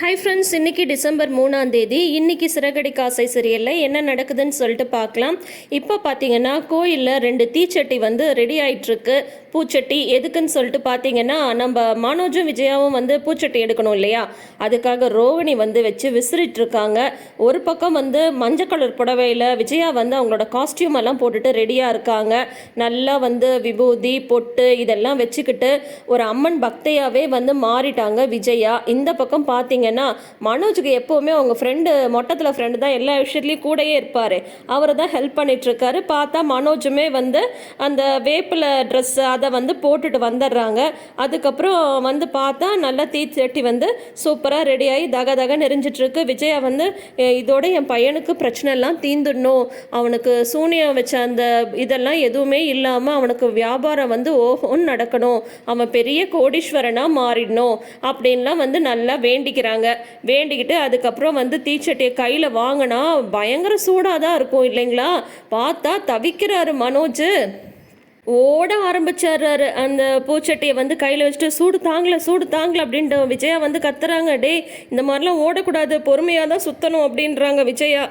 Hi friends, இன்றைக்கி December 3ஆம் தேதி. இன்றைக்கி சிறகடி காசை சீரியலில் என்ன நடக்குதுன்னு சொல்லிட்டு பார்க்கலாம். இப்போ பார்த்தீங்கன்னா கோயிலில் 2 தீச்சட்டி வந்து ரெடி ஆகிட்டுருக்கு. பூச்சட்டி எதுக்குன்னு சொல்லிட்டு பார்த்தீங்கன்னா, நம்ம மனோஜும் விஜயாவும் வந்து பூச்சட்டி எடுக்கணும் இல்லையா, அதுக்காக ரோகிணி வந்து வச்சு விசிறிட்டுருக்காங்க. ஒரு பக்கம் வந்து மஞ்சள் கலர் புடவையில் விஜயா வந்து அவங்களோட காஸ்டியூம் எல்லாம் போட்டுட்டு ரெடியாக இருக்காங்க. நல்லா வந்து விபூதி பொட்டு இதெல்லாம் வச்சுக்கிட்டு ஒரு அம்மன் பக்தையாகவே வந்து மாறிட்டாங்க விஜயா. இந்த பக்கம் பார்த்தீங்கன்னா மனோஜுக்கு எப்போவுமே அவங்க ஃப்ரெண்டு மொட்டத்தில் ஃப்ரெண்டு தான் எல்லா விஷயத்துலையும் கூடயே இருப்பார். அவர் தான் ஹெல்ப் பண்ணிகிட்ருக்காரு. பார்த்தா மனோஜுமே வந்து அந்த வேப்பிலை ட்ரெஸ்ஸு அதை வந்து போட்டுட்டு வந்துடுறாங்க. அதுக்கப்புறம் வந்து பார்த்தா நல்லா தீச்சட்டி வந்து சூப்பராக ரெடியாகி தக தக நெறிஞ்சிட்ருக்கு. விஜயா வந்து இதோட என் பையனுக்கு பிரச்சனை எல்லாம் தீந்துடணும், அவனுக்கு சூனியம் வச்ச அந்த இதெல்லாம் எதுவுமே இல்லாமல் அவனுக்கு வியாபாரம் வந்து ஓஹோன்னு நடக்கணும், அவன் பெரிய கோடீஸ்வரனாக மாறிடணும் அப்படின்லாம் வந்து நல்லா வேண்டிக்கிறாங்க. வேண்டிக்கிட்டு அதுக்கப்புறம் வந்து தீச்சட்டியை கையில் வாங்கினா பயங்கர சூடாக தான் இருக்கும் இல்லைங்களா. பார்த்தா தவிக்கிறாரு மனோஜ். ஓட ஆரம்பிச்சாரு. அந்த பூச்சட்டியை வந்து கையில் வச்சுட்டு சூடு தாங்கல அப்படின்ட்டு விஜயா வந்து கத்துறாங்க. டே, இந்த மாதிரிலாம் ஓடக்கூடாது, பொறுமையாக தான் சுற்றணும் அப்படின்றாங்க விஜயா.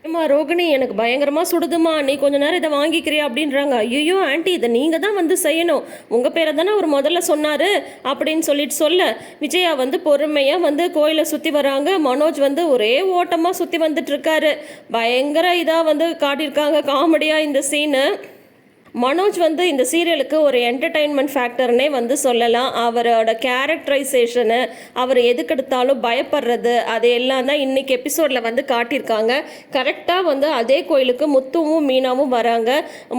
ஏம்மா ரோகிணி, எனக்கு பயங்கரமாக சுடுதுமா, நீ கொஞ்ச நேரம் இதை வாங்கிக்கிறியா அப்படின்றாங்க. ஐயோ ஆண்டி, இதை நீங்கள் தான் வந்து செய்யணும், உங்கள் பேரை தானே அவர் முதல்ல சொன்னார் அப்படின்னு சொல்லிட்டு சொல்ல விஜயா வந்து பொறுமையாக வந்து கோயிலை சுற்றி வராங்க. மனோஜ் வந்து ஒரே ஓட்டமாக சுற்றி வந்துட்டுருக்காரு. பயங்கர இதாக வந்து காட்டியிருக்காங்க காமெடியாக இந்த சீனு. மனோஜ் வந்து இந்த சீரியலுக்கு ஒரு என்டர்டெயின்மெண்ட் ஃபேக்டர்னே வந்து சொல்லலாம். அவரோட கேரக்டரைசேஷனு, அவர் எதுக்கெடுத்தாலும் பயப்படுறது, அது எல்லாம் தான் இன்றைக்கி எபிசோடில் வந்து காட்டியிருக்காங்க. கரெக்டாக வந்து அதே கோயிலுக்கு முத்துவும் மீனாவும் வராங்க.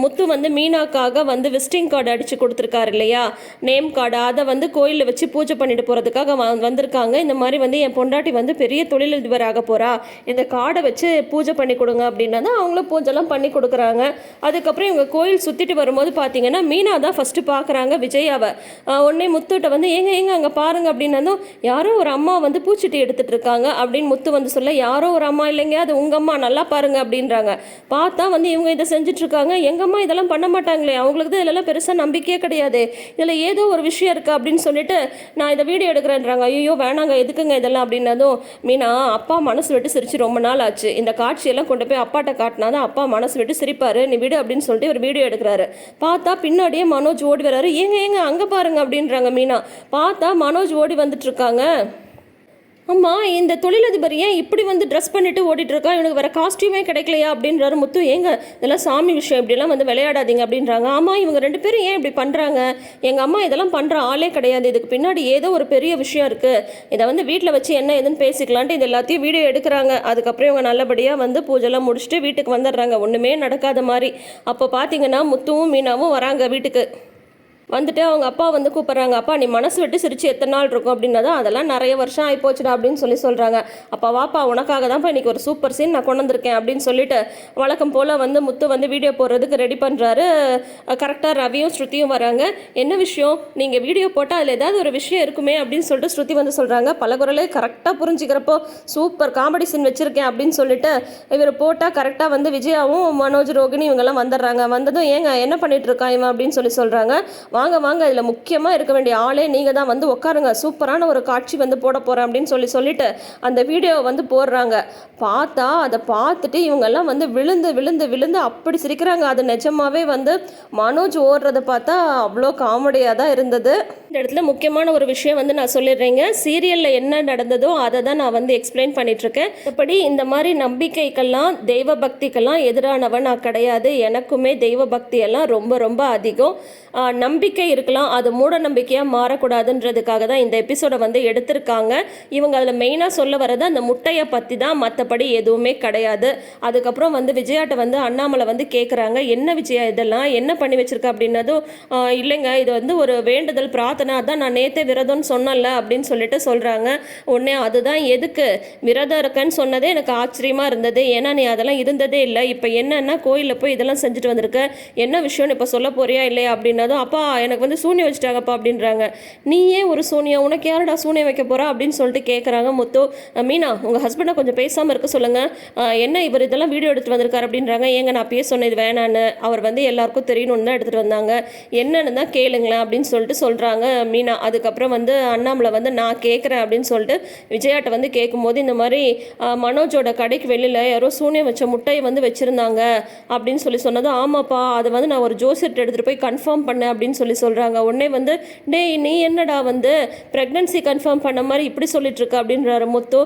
முத்து வந்து மீனாக்காக வந்து விசிட்டிங் கார்டு அடித்து கொடுத்துருக்காரு இல்லையா, நேம் கார்டு, அதை வந்து கோயிலில் வச்சு பூஜை பண்ணிட்டு போகிறதுக்காக வந்திருக்காங்க. இந்த மாதிரி வந்து என் பொண்டாட்டி வந்து பெரிய தொழிலதிபர் ஆக போகிறா, இந்த கார்டை வச்சு பூஜை பண்ணி கொடுங்க அப்படின்னா தான் அவங்களும் பூஜைலாம் பண்ணி கொடுக்குறாங்க. அதுக்கப்புறம் இவங்க கோயில் சுற்றி வரும்போது பார்த்தீங்கன்னா மீனா தான் ஃபஸ்ட்டு பார்க்குறாங்க விஜயாவை. உடனே முத்துட்ட வந்து ஏங்க அங்கே பாருங்க அப்படின்னதும், யாரோ ஒரு அம்மா வந்து பூச்சட்டி எடுத்துகிட்டு இருக்காங்க அப்படின்னு முத்து வந்து சொல்ல, யாரோ ஒரு அம்மா இல்லைங்க, அது உங்கள் அம்மா, நல்லா பாருங்க அப்படின்றாங்க. பார்த்தா வந்து இவங்க இதை செஞ்சிட்ருக்காங்க. எங்கள் அம்மா இதெல்லாம் பண்ண மாட்டாங்களே, அவங்களுக்கு தான் இதெல்லாம் பெருசாக நம்பிக்கையே கிடையாது, இதில் ஏதோ ஒரு விஷயம் இருக்குது அப்படின்னு சொல்லிட்டு நான் இதை வீடியோ எடுக்கிறேன்றாங்க. ஐயோ வேணாங்க, எதுக்குங்க இதெல்லாம் அப்படின்னதும், மீனா அப்பா மனசு விட்டு சிரிச்சு ரொம்ப நாள் ஆச்சு, இந்த காட்சியெல்லாம் கொண்டு போய் அப்பாட்ட காட்டினா தான் அப்பா மனசு விட்டு சிரிப்பார், நீ விடு அப்படின்னு சொல்லிட்டு ஒரு வீடியோ எடுக்கிறாரு. பார்த்தா பின்னாடியே மனோஜ் ஓடி வராரு. ஏங்க அங்கே பாருங்க அப்படின்றாங்க மீனா. பார்த்தா மனோஜ் ஓடி வந்துட்டு இருக்காங்க. அம்மா, இந்த தொழிலதிபர் ஏன் இப்படி வந்து ட்ரெஸ் பண்ணிட்டு ஓடிட்டுருக்கா, இவனுக்கு வேறு காஸ்டியூமே கிடைக்கலையா அப்படின்றாரு முத்து. ஏங்க இதெல்லாம் சாமி விஷயம், இப்படிலாம் வந்து விளையாடாதீங்க அப்படின்றாங்க. ஆமாம், இவங்க 2 பேரும் ஏன் இப்படி பண்ணுறாங்க, எங்கள் அம்மா இதெல்லாம் பண்ணுற ஆளே கிடையாது, இதுக்கு பின்னாடி ஏதோ ஒரு பெரிய விஷயம் இருக்குது, இதை வந்து வீட்டில் வச்சு என்ன எதுன்னு பேசிக்கலான்ட்டு இது எல்லாத்தையும் வீடியோ எடுக்கிறாங்க. அதுக்கப்புறம் இவங்க நல்லபடியாக வந்து பூஜைலாம் முடிச்சுட்டு வீட்டுக்கு வந்துடுறாங்க, ஒன்றுமே நடக்காத மாதிரி. அப்போ பார்த்தீங்கன்னா முத்துவும் மீனாவும் வராங்க வீட்டுக்கு. வந்துட்டு அவங்க அப்பா வந்து கூப்பிட்றாங்க. அப்பா, நீ மனசு விட்டு சிரிச்சு எத்தனை நாள் இருக்கும் அப்படின்னா, அதெல்லாம் நிறைய வருஷம் ஆகிப்போச்சுடா அப்படின்னு சொல்கிறாங்க. அப்பா வாப்பா, உனக்காக தான்ப்பா இன்றைக்கி ஒரு சூப்பர் சீன் நான் கொண்டு வந்திருக்கேன் அப்படின்னு சொல்லிட்டு வழக்கம் போல் வந்து முத்து வந்து வீடியோ போடுறதுக்கு ரெடி பண்ணுறாரு. கரெக்டாக ரவியும் ஸ்ருதியும் வராங்க. என்ன விஷயம், நீங்கள் வீடியோ போட்டால் அதில் ஏதாவது ஒரு விஷயம் இருக்குமே அப்படின்னு சொல்லிட்டு ஸ்ருதி வந்து சொல்கிறாங்க. பலகுரலே கரெக்டாக புரிஞ்சுக்கிறப்போ சூப்பர் காமெடி சீன் வச்சுருக்கேன் அப்படின்னு சொல்லிட்டு இவர் போட்டால் கரெக்டாக வந்து விஜயாவும் மனோஜ் ரோகிணி இவங்கெல்லாம் வந்துடுறாங்க. வந்ததும் ஏங்க என்ன பண்ணிட்டு இருக்கான் இவன் அப்படின்னு சொல்கிறாங்க. வாங்க இதில் முக்கியமாக இருக்க வேண்டிய ஆளே நீங்கள் தான், வந்து உட்காருங்க, சூப்பரான ஒரு காட்சி வந்து போட போகிறேன் அப்படின்னு சொல்லிட்டு அந்த வீடியோவை வந்து போடுறாங்க. பார்த்தா அதை பார்த்துட்டு இவங்கெல்லாம் வந்து விழுந்து அப்படி சிரிக்கிறாங்க. அது நிஜமாவே வந்து மனோஜ் ஓடுறதை பார்த்தா அவ்வளோ காமெடியாக தான் இருந்தது. இந்த இடத்துல முக்கியமான ஒரு விஷயம் வந்து நான் சொல்லிடுறேங்க. சீரியலில் என்ன நடந்ததோ அதை தான் நான் வந்து எக்ஸ்பிளைன் பண்ணிகிட்ருக்கேன். இப்படி இந்த மாதிரி நம்பிக்கைக்கெல்லாம் தெய்வ பக்திக்கெல்லாம் எதிரானவன் நான் கிடையாது. எனக்குமே தெய்வ பக்தியெல்லாம் ரொம்ப அதிகம். நம்பிக்கை இருக்கலாம், அது மூட நம்பிக்கையாக மாறக்கூடாதுன்றதுக்காக தான் இந்த எபிசோடை வந்து எடுத்திருக்காங்க. இவங்க அதில் மெயினாக சொல்ல வர்றது அந்த முட்டையை பற்றி தான், மற்றபடி எதுவுமே கிடையாது. அதுக்கப்புறம் வந்து விஜயாட்ட வந்து அண்ணாமலை வந்து கேட்குறாங்க, என்ன விஜயா இதெல்லாம் என்ன பண்ணி வச்சுருக்க அப்படின்னதும், இல்லைங்க இது வந்து ஒரு வேண்டுதல் பிரார்த்தனை, அதான் நான் நேற்றே விரதம்னு சொன்னல அப்படின்னு சொல்லிட்டு சொல்கிறாங்க. உடனே அதுதான் எதுக்கு விரதம் இருக்கேன்னு சொன்னதே எனக்கு ஆச்சரியமாக இருந்தது, ஏன்னா நீ அதெல்லாம் இருந்ததே இல்லை, இப்போ என்னன்னா கோயிலில் போய் இதெல்லாம் செஞ்சுட்டு வந்திருக்க, என்ன விஷயம்னு இப்போ சொல்ல போறியா இல்லையா அப்படின்னதும், அப்பா எனக்கு வந்து சூனியம் வச்சுட்டாங்கப்பா அப்படின்றாங்க. நீ ஏன் ஒரு சூனியம், உனக்கு யாரடா சூனியம் வைக்க போகிறா அப்படின்னு சொல்லிட்டு கேட்குறாங்க முத்து. மீனா, உங்கள் ஹஸ்பண்டை கொஞ்சம் பேசாமல் இருக்க சொல்லுங்கள், என்ன இவர் இதெல்லாம் வீடியோ எடுத்துகிட்டு வந்திருக்காரு அப்படின்றாங்க. ஏங்க நான் பேச சொன்னேன் இது வேணான்னு, அவர் வந்து எல்லாருக்கும் தெரியணும்னு தான் எடுத்துகிட்டு வந்தாங்க, என்னன்னு தான் கேளுங்களேன் அப்படின்னு சொல்லிட்டு சொல்கிறாங்க மீனா. அதுக்கப்புறம் வந்து அண்ணாமலை வந்து நான் கேட்குறேன் அப்படின்னு சொல்லிட்டு விஜயாட்ட வந்து கேட்கும்போது இந்த மாதிரி மனோஜோட கடைக்கு வெளியில் யாரோ சூனியம் வச்ச முட்டையை வந்து வச்சுருந்தாங்க அப்படின்னு சொன்னது. ஆமாப்பா, அதை வந்து நான் ஒரு ஜோசியர்கிட்ட எடுத்துகிட்டு போய் கன்ஃபார்ம் பண்ணேன் அப்படின்னு சொல்கிறாங்க. உடனே வந்து டேய் நீ என்னடா வந்து ப்ரெக்னன்சி கன்ஃபார்ம் பண்ண மாதிரி இப்படி சொல்லிட்டு இருக்க அப்படின்றாரு முத்து.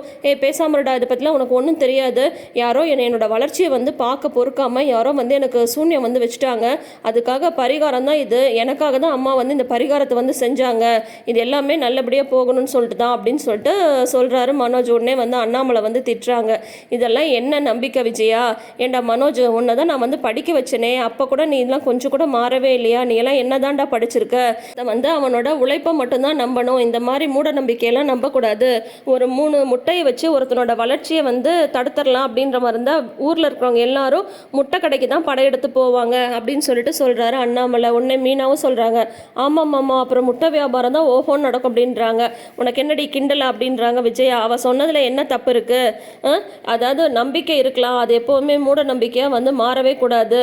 பேசாமடா, இதை பற்றிலாம் உனக்கு ஒன்றும் தெரியாது. யாரோ என்னோட வளர்ச்சியை வந்து பார்க்க பொறுக்காமல் யாரோ வந்து எனக்கு சூன்யம் வந்து வச்சுட்டாங்க. அதுக்காக பரிகாரம் தான் இது. எனக்காக தான் அம்மா வந்து இந்த பரிகாரத்தை வந்து செஞ்சாங்க. இது எல்லாமே நல்லபடியாக போகணும்னு சொல்லிட்டு தான் அப்படின்னு சொல்லிட்டு சொல்கிறாரு மனோஜ். உடனே வந்து அண்ணாமலை வந்து திட்டுறாங்க. இதெல்லாம் என்ன நம்பிக்கை விஜயா? ஏண்டா மனோஜ், உன்னை தான் நான் வந்து படிக்க வச்சனே, அப்போ கூட நீ இதெல்லாம் கொஞ்சம் கூட மாறவே இல்லையா? நீ எல்லாம் என்னதான்டா படிச்சிருக்க? அதை வந்து அவனோட உழைப்பை மட்டும்தான் நம்பணும். இந்த மாதிரி மூட நம்பிக்கையெல்லாம் நம்பக்கூடாது. ஒரு 3 முட்டையை வச்சு ஒருத்தனோட வளர்ச்சியை வந்து தடுத்துடலாம் அப்படின்ற மாதிரி இருந்தால் ஊரில் இருக்கிறவங்க எல்லாரும் முட்டை கடைக்கு தான் படையெடுத்து போவாங்க அப்படின்னு சொல்லிட்டு சொல்கிறாரு அண்ணாமலை. உடனே மீனாவும் சொல்கிறாங்க, ஆமாம் மாமா, அப்புறம் முட்டை வியாபாரம் தான் ஓஹோன்னு நடக்கும் அப்படின்றாங்க. உனக்கு என்னடி கிண்டலா அப்படின்றாங்க விஜயா. அவள் சொன்னதில் என்ன தப்பு இருக்குது? அதாவது நம்பிக்கை இருக்கலாம், அது எப்போவுமே மூட நம்பிக்கையாக வந்து மாறவே கூடாது.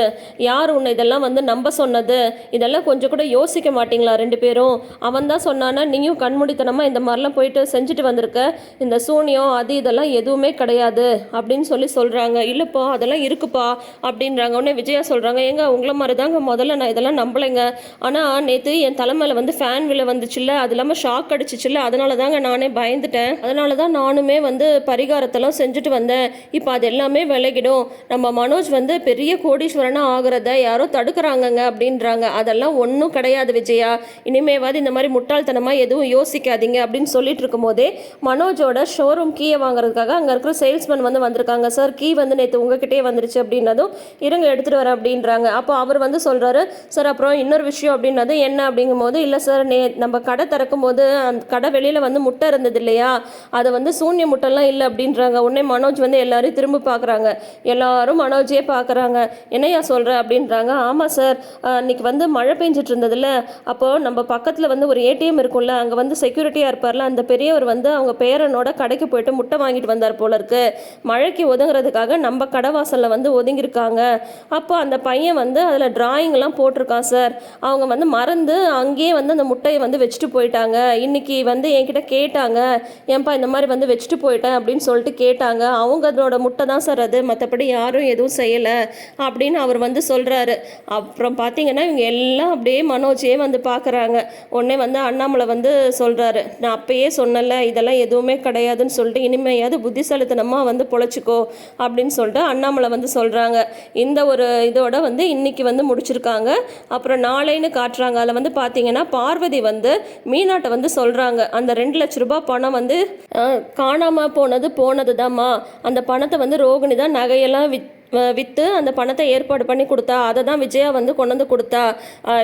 யார் உன்னை இதெல்லாம் வந்து நம்ப சொன்னது? இதெல்லாம் கொஞ்சம் கூட யோசிக்க மாட்டிங்களா 2 பேரும்? அவன் தான் சொன்னானா நீயும் கண்மூடித்தனமாக இந்த மாதிரிலாம் போயிட்டு செஞ்சுட்டு வந்திருக்க. இந்த சூனியம் அது இதெல்லாம் எதுவுமே கிடையாது அப்படின்னு சொல்கிறாங்க. இல்லைப்பா, அதெல்லாம் இருக்குப்பா அப்படின்றாங்க. உடனே விஜயா சொல்கிறாங்க, ஏங்க உங்களை மாதிரி தாங்க முதல்ல நான் இதெல்லாம் நம்பலைங்க. ஆனால் நேற்று என் தலைமையில் வந்து ஃபேன் விலை வந்துச்சுல்ல, அது இல்லாமல் ஷாக் அடிச்சிச்சுல்ல, அதனால தாங்க நானே பயந்துட்டேன். அதனால தான் நானுமே வந்து பரிகாரத்தெல்லாம் செஞ்சுட்டு வந்தேன். இப்போ அது எல்லாமே விலகிடும். நம்ம மனோஜ் வந்து பெரிய கோடீஸ்வரனாக ஆகிறத யாரோ தடுக்கிறாங்கங்க அப்படின்றாங்க. அதெல்லாம் ஒன்றும் கிடையாது விஜயா. இனிமேவாது இந்த மாதிரி முட்டாள்தனமாக எதுவும் யோசிக்காதீங்க அப்படின்னு சொல்லிட்டு இருக்கும் போதே மனோஜோட ஷோரூம் கீயை வாங்குறதுக்காக அங்கே இருக்கிற சேல்ஸ்மேன் வந்து வந்திருக்காங்க. சார், கீ வந்து நேற்று உங்ககிட்டே வந்துருச்சு அப்படின்னதும் இருங்க எடுத்துகிட்டு வரேன் அப்படின்றாங்க. அப்போ அவர் வந்து சொல்கிறாரு, சார் அப்புறம் இன்னொரு விஷயம் அப்படின்னது என்ன அப்படிங்கும் போது, இல்லை சார் நம்ம கடை திறக்கும் போது அந்த கடை வெளியில் வந்து முட்டை இருந்தது இல்லையா, அது வந்து சூன்ய முட்டைலாம் இல்லை அப்படின்றாங்க. உடனே மனோஜ் வந்து எல்லாரையும் திரும்ப பார்க்குறாங்க. எல்லாரும் மனோஜே பார்க்குறாங்க. என்னையா சொல்கிற அப்படின்றாங்க. ஆமாம் சார், இன்னைக்கு வந்து மழை பெஞ்சிட்டு இருந்ததில்ல, அப்போது நம்ம பக்கத்தில் வந்து ஒரு ஏடிஎம் இருக்கும்ல, அங்கே வந்து செக்யூரிட்டியாக இருப்பார்ல, அந்த பெரியவர் வந்து அவங்க பேரனோட கடைக்கு போயிட்டு முட்டை வாங்கிட்டு வந்தார் போல இருக்கு. மழைக்கு ஒதுங்கிறதுக்காக நம்ம கடை வாசலில் வந்து ஒதுங்கியிருக்காங்க. அப்போ அந்த பையன் வந்து அதில் டிராயிங்லாம் போட்டிருக்கான் சார். அவங்க வந்து மறந்து அங்கேயே வந்து அந்த முட்டையை வந்து வச்சுட்டு போயிட்டாங்க. இன்னைக்கு வந்து என்கிட்ட கேட்டாங்க, ஏன்பா இந்த மாதிரி வந்து வச்சுட்டு போயிட்டேன் அப்படின்னு சொல்லிட்டு கேட்டாங்க. அவங்களோட முட்டை தான் சார் அது, மற்றபடி யாரும் எதுவும் செய்யலை அப்படின்னு அவர் வந்து சொல்கிறாரு. அப்புறம் பார்த்தீங்கன்னா இவங்க எல்லாம் அப்படியே மனோஜே வந்து பார்க்குறாங்க. உடனே வந்து அண்ணாமலை வந்து சொல்கிறாரு, நான் அப்பயே சொன்னல இதெல்லாம் எதுவுமே கிடையாதுன்னு சொல்லிட்டு இனிமையாவது புத்திசாலித்தனமாக வந்து பொழைச்சிக்கோ அப்படின்னு சொல்லிட்டு அண்ணாமலை வந்து சொல்கிறாங்க. இந்த ஒரு இதோட வந்து இன்னைக்கு வந்து முடிச்சிருக்காங்க. அப்புறம் நாளைன்னு காட்டுறாங்க. அதில் வந்து பார்த்தீங்கன்னா பார்வதி வந்து மீனாட்ட வந்து சொல்கிறாங்க, அந்த 2 லட்ச ரூபாய் பணம் வந்து காணாமல் போனது தான்மா. அந்த பணத்தை வந்து ரோகிணி தான் நகையெல்லாம் விற்று அந்த பணத்தை ஏற்பாடு பண்ணி கொடுத்தா. அதை தான் விஜயா வந்து கொண்டு வந்து கொடுத்தா.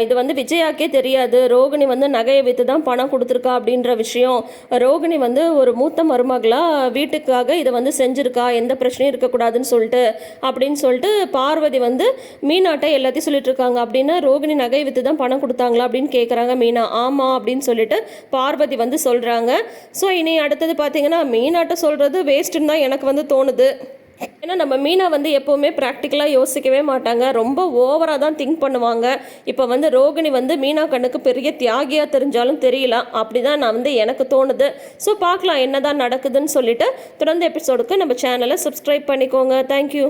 இது வந்து விஜயாக்கே தெரியாது, ரோகிணி வந்து நகையை விற்று தான் பணம் கொடுத்துருக்கா அப்படின்ற விஷயம். ரோகிணி வந்து ஒரு மூத்த மருமகளாக வீட்டுக்காக இதை வந்து செஞ்சுருக்கா, எந்த பிரச்சனையும் இருக்கக்கூடாதுன்னு சொல்லிட்டு அப்படின்னு சொல்லிட்டு பார்வதி வந்து மீனாட்ட எல்லாத்தையும் சொல்லிட்டு இருக்காங்க. அப்படின்னா ரோகிணி நகையை விற்று தான் பணம் கொடுத்தாங்களா அப்படின்னு கேட்குறாங்க மீனா. ஆமாம் அப்படின்னு சொல்லிட்டு பார்வதி வந்து சொல்கிறாங்க. ஸோ இனி அடுத்தது பார்த்தீங்கன்னா மீனாட்ட சொல்கிறது வேஸ்ட்டுன்னு தான் எனக்கு வந்து தோணுது. ஏன்னா நம்ம மீனா வந்து எப்போவுமே ப்ராக்டிக்கலாக யோசிக்கவே மாட்டாங்க, ரொம்ப ஓவராக தான் திங்க் பண்ணுவாங்க. இப்போ வந்து ரோகிணி வந்து மீனா கண்ணுக்கு பெரிய தியாகியாக தெரிஞ்சாலும் தெரியலாம், அப்படி தான் நான் வந்து எனக்கு தோணுது. ஸோ பார்க்கலாம் என்ன தான் நடக்குதுன்னு சொல்லிட்டு தொடர்ந்து எபிசோடுக்கு நம்ம சேனலை சப்ஸ்கிரைப் பண்ணிக்கோங்க. தேங்க்யூ.